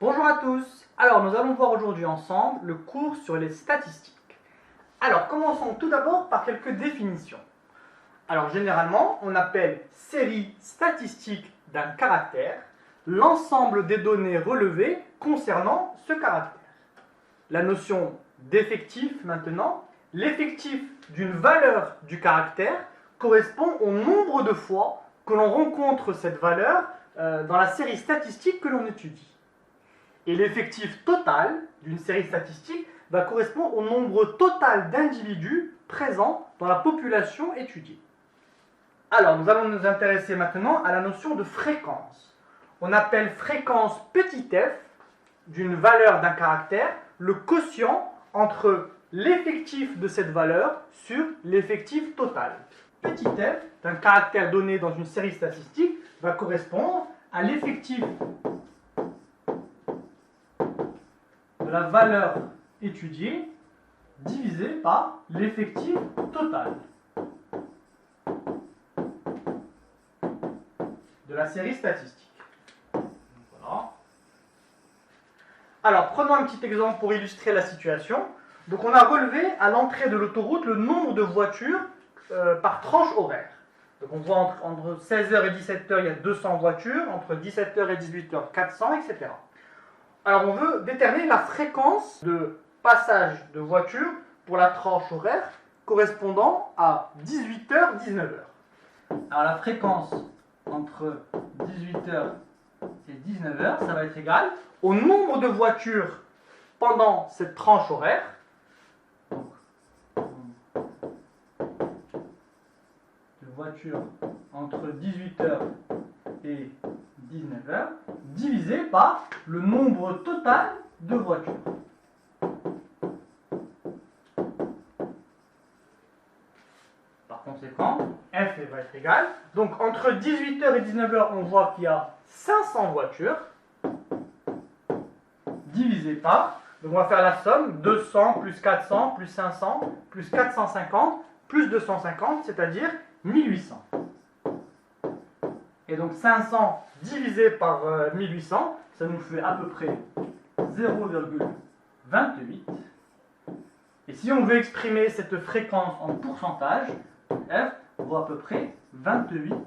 Bonjour à tous. Alors nous allons voir aujourd'hui ensemble le cours sur les statistiques. Alors commençons tout d'abord par quelques définitions. Alors généralement on appelle série statistique d'un caractère l'ensemble des données relevées concernant ce caractère. La notion d'effectif maintenant, l'effectif d'une valeur du caractère correspond au nombre de fois que l'on rencontre cette valeur dans la série statistique que l'on étudie. Et l'effectif total d'une série statistique va correspondre au nombre total d'individus présents dans la population étudiée. Alors, nous allons nous intéresser maintenant à la notion de fréquence. On appelle fréquence petit f d'une valeur d'un caractère le quotient entre l'effectif de cette valeur sur l'effectif total. Petit f d'un caractère donné dans une série statistique va correspondre à l'effectif de la valeur étudiée divisé par l'effectif total de la série statistique. Voilà. Alors, prenons un petit exemple pour illustrer la situation. Donc, on a relevé à l'entrée de l'autoroute le nombre de voitures par tranche horaire. Donc, on voit entre 16h et 17h, il y a 200 voitures, entre 17h et 18h, 400, etc. Alors, on veut déterminer la fréquence de passage de voitures pour la tranche horaire correspondant à 18h, 19h. Alors, la fréquence entre 18h et 19h, ça va être égal au nombre de voitures pendant cette tranche horaire. Donc, de voitures entre 18h et 19h divisé par le nombre total de voitures. Par conséquent, F va être égal. Donc entre 18h et 19h, on voit qu'il y a 500 voitures divisé par, donc on va faire la somme, 200 plus 400 plus 500 plus 450 plus 250, c'est-à-dire 1800. Et donc 500 divisé par 1800, ça nous fait à peu près 0,28. Et si on veut exprimer cette fréquence en pourcentage, F vaut à peu près 28%.